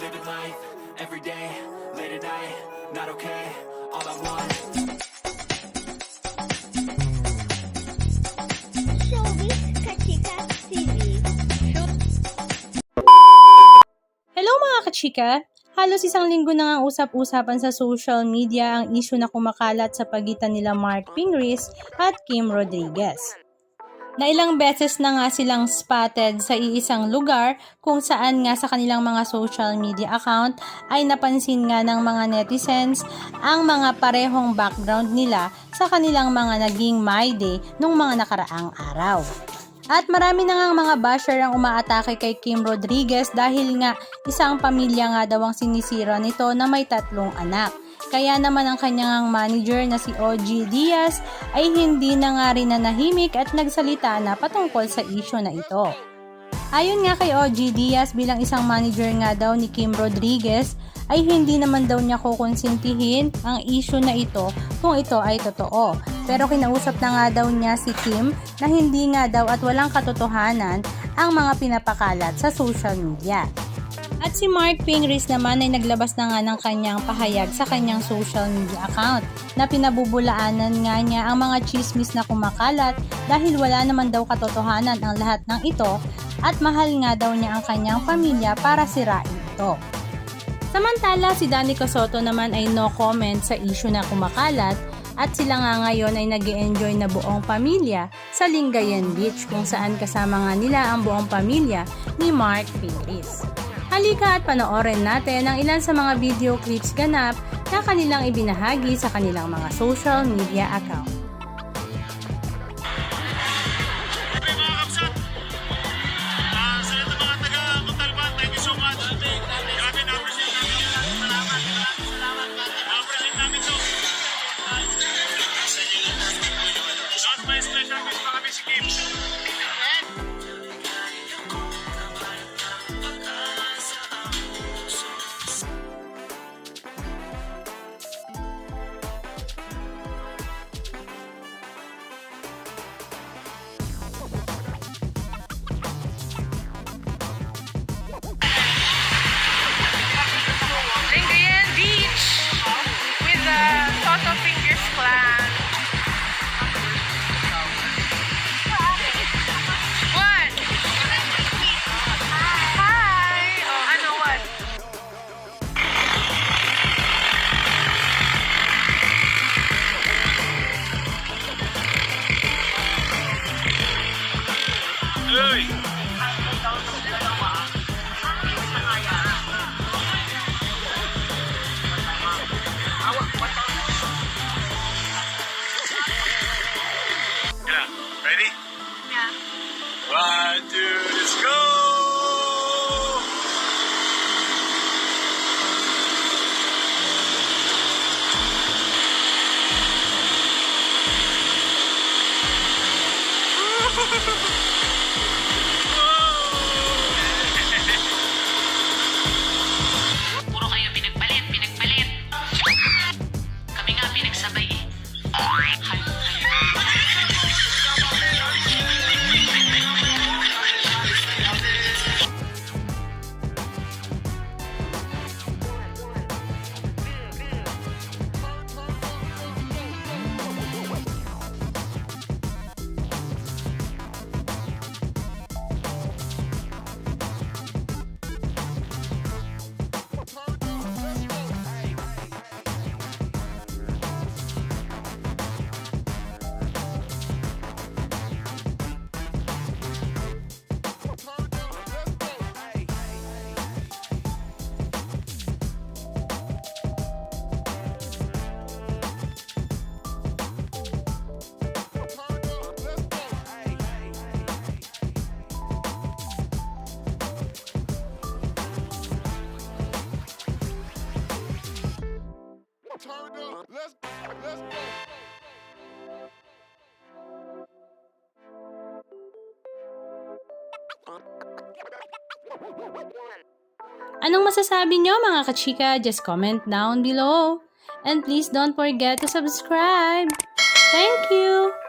living life, everyday, late at night, not okay, all I want. Showbiz Kachika TV. Hello mga kachika! Halos isang linggo na ang usap-usapan sa social media ang isyu na kumakalat sa pagitan nila Mark Pingris at Kim Rodriguez. Na ilang beses na nga silang spotted sa iisang lugar kung saan nga sa kanilang mga social media account ay napansin nga ng mga netizens ang mga parehong background nila sa kanilang mga naging My Day nung mga nakaraang araw. At marami na ngang mga basher ang umaatake kay Kim Rodriguez dahil nga isang pamilya nga daw ang sinisira nito na may 3 anak. Kaya naman ang kanyang manager na si OG Diaz ay hindi na nga rin nanahimik at nagsalita na patungkol sa issue na ito. Ayon nga kay OG Diaz, bilang isang manager nga daw ni Kim Rodriguez ay hindi naman daw niya kukonsintihin ang issue na ito kung ito ay totoo. Pero kinausap na nga daw niya si Kim na hindi nga daw at walang katotohanan ang mga pinapakalat sa social media. At si Mark Pingris naman ay naglabas na nga ng kanyang pahayag sa kanyang social media account na pinabubulaanan nga niya ang mga chismis na kumakalat dahil wala naman daw katotohanan ang lahat ng ito at mahal nga daw niya ang kanyang pamilya para sirain ito. Samantala, si Danica Soto naman ay no comment sa issue na kumakalat at sila nga ngayon ay nag-e-enjoy na buong pamilya sa Lingayen Beach kung saan kasama nga nila ang buong pamilya ni Mark Pingris. Halika at panoorin natin ang ilan sa mga video clips ganap na kanilang ibinahagi sa kanilang mga social media account. Lingayen Beach with the Soto Fingers clan. What? Hi! Oh, ano what? Hey! Yeah, ready? Yeah. 1, 2, let's go! Puro kayo pinagpalit. Kami nga pinagsabay eh. Anong masasabi nyo mga kachika? Just comment down below. And please don't forget to subscribe. Thank you!